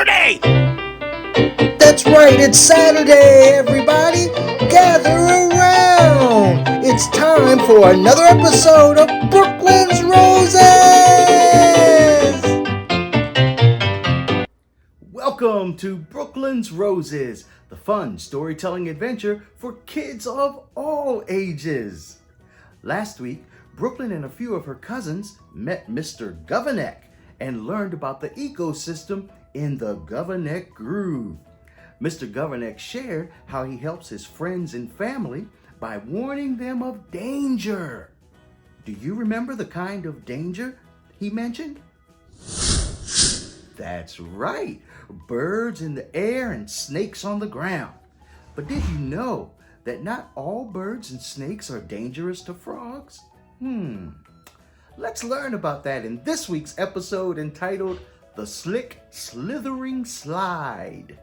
Saturday! That's right, it's Saturday, everybody! Gather around! It's time for another episode of Brooklyn's Roses! Welcome to Brooklyn's Roses, the fun storytelling adventure for kids of all ages. Last week, Brooklyn and a few of her cousins met Mr. Governeck and learned about the ecosystem in the Governeck Groove. Mr. Governeck shared how he helps his friends and family by warning them of danger. Do you remember the kind of danger he mentioned? That's right, birds in the air and snakes on the ground. But did you know that not all birds and snakes are dangerous to frogs? Let's learn about that in this week's episode entitled The Slick Slithering Slide.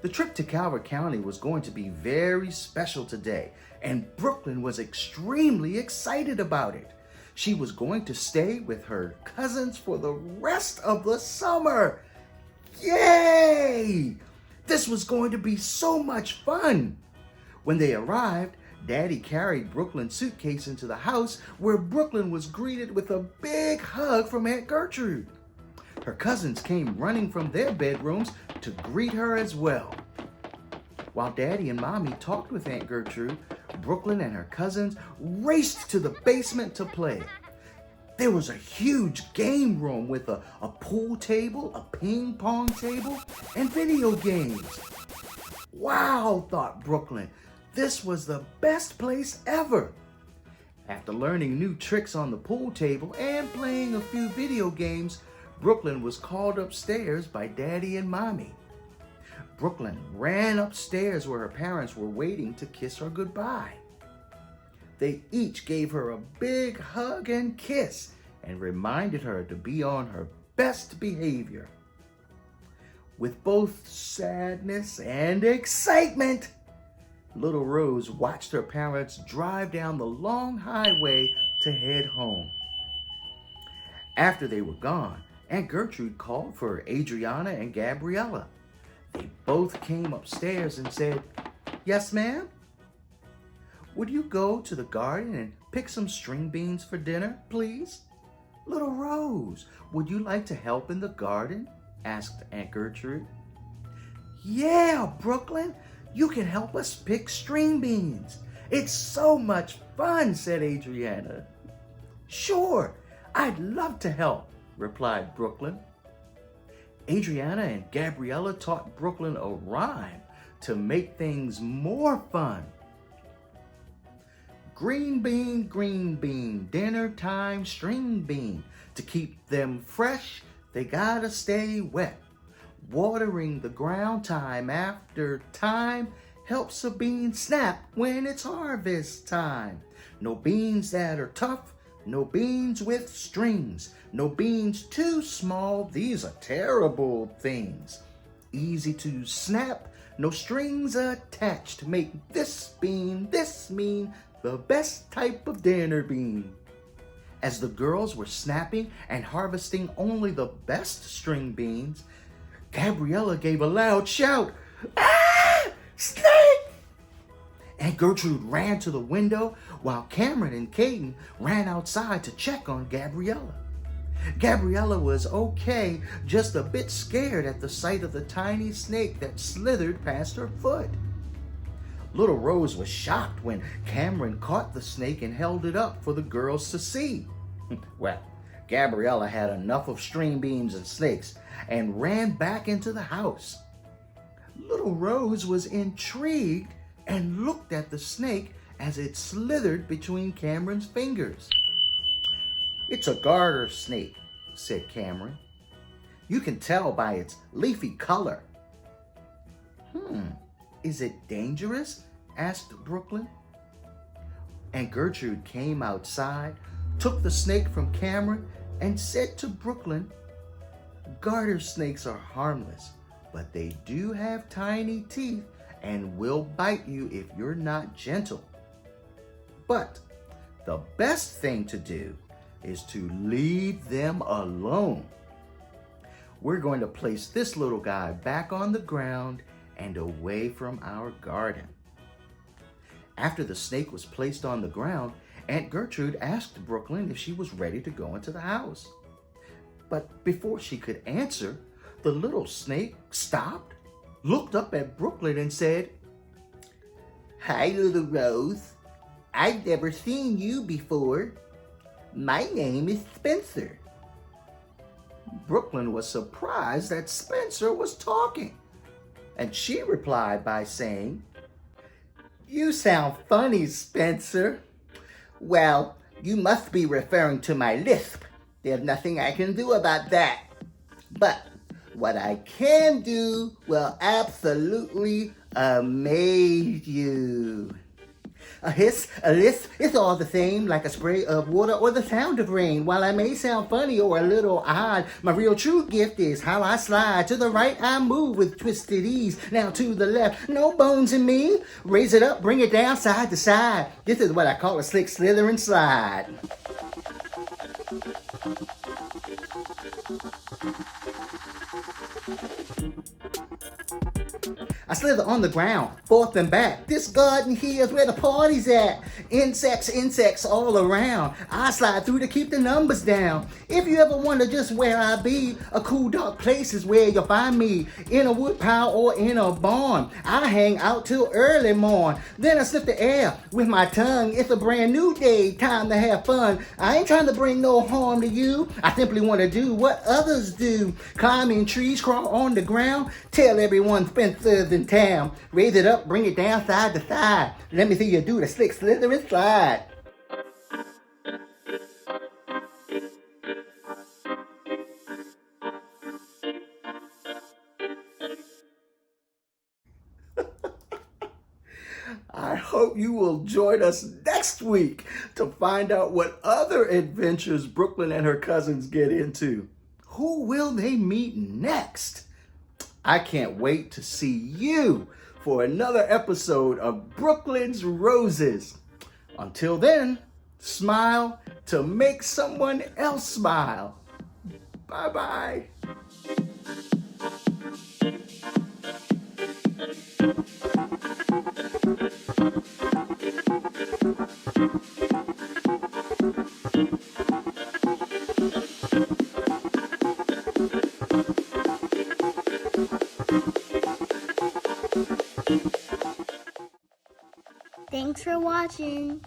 The trip to Calvert County was going to be very special today, and Brooklyn was extremely excited about it. She was going to stay with her cousins for the rest of the summer. Yay! This was going to be so much fun. When they arrived, Daddy carried Brooklyn's suitcase into the house where Brooklyn was greeted with a big hug from Aunt Gertrude. Her cousins came running from their bedrooms to greet her as well. While Daddy and Mommy talked with Aunt Gertrude, Brooklyn and her cousins raced to the basement to play. There was a huge game room with a pool table, a ping pong table, and video games. Wow, thought Brooklyn. This was the best place ever. After learning new tricks on the pool table and playing a few video games, Brooklyn was called upstairs by Daddy and Mommy. Brooklyn ran upstairs where her parents were waiting to kiss her goodbye. They each gave her a big hug and kiss and reminded her to be on her best behavior. With both sadness and excitement, little Rose watched her parents drive down the long highway to head home. After they were gone, Aunt Gertrude called for Adriana and Gabriella. They both came upstairs and said, "Yes, ma'am? Would you go to the garden and pick some string beans for dinner, please?" "Little Rose, would you like to help in the garden?" asked Aunt Gertrude. "Yeah, Brooklyn, you can help us pick string beans. It's so much fun," said Adriana. "Sure, I'd love to help," replied Brooklyn. Adriana and Gabriella taught Brooklyn a rhyme to make things more fun. Green bean, dinner time string bean. To keep them fresh, they gotta stay wet. Watering the ground time after time helps a bean snap when it's harvest time. No beans that are tough, no beans with strings, no beans too small, these are terrible things. Easy to snap, no strings attached, make this bean, this mean, the best type of dinner bean. As the girls were snapping and harvesting only the best string beans, Gabriella gave a loud shout, "Ah! Snake!" Aunt Gertrude ran to the window while Cameron and Caden ran outside to check on Gabriella. Gabriella was okay, just a bit scared at the sight of the tiny snake that slithered past her foot. Little Rose was shocked when Cameron caught the snake and held it up for the girls to see. Well, Gabriella had enough of string beans and snakes and ran back into the house. Little Rose was intrigued and looked at the snake as it slithered between Cameron's fingers. "It's a garter snake," said Cameron. "You can tell by its leafy color." "Is it dangerous?" asked Brooklyn. Aunt Gertrude came outside, took the snake from Cameron, and said to Brooklyn, "Garter snakes are harmless, but they do have tiny teeth and will bite you if you're not gentle. But the best thing to do is to leave them alone." we're going to place this little guy back on the ground and away from our garden. After the snake was placed on the ground, Aunt Gertrude asked Brooklyn if she was ready to go into the house. But before she could answer, the little snake stopped, looked up at Brooklyn and said, "Hi, little Rose. I've never seen you before. My name is Spencer." Brooklyn was surprised that Spencer was talking, and she replied by saying, "You sound funny, Spencer." "Well, you must be referring to my lisp. There's nothing I can do about that. But what I can do will absolutely amaze you. A hiss, a lisp, it's all the same, like a spray of water or the sound of rain. While I may sound funny or a little odd, my real true gift is how I slide. To the right, I move with twisted ease. Now to the left, no bones in me. Raise it up, bring it down, side to side. This is what I call a slick slithering slide. I slither on the ground, forth and back. This garden here is where the party's at. Insects all around. I slide through to keep the numbers down. If you ever wonder just where I be, a cool dark place is where you'll find me. In a woodpile or in a barn. I hang out till early morn. Then I sniff the air with my tongue. It's a brand new day, time to have fun. I ain't trying to bring no harm to you. I simply want to do what others do. Climb in trees, crawl on the ground. Tell everyone Spencer's in town. Raise it up, bring it down side to side. Let me see you do the slick slithering slide. I hope you will join us next week to find out what other adventures Brooklyn and her cousins get into. Who will they meet next? I can't wait to see you for another episode of Brooklyn's Roses. Until then, smile to make someone else smile. Bye-bye. Thanks for watching.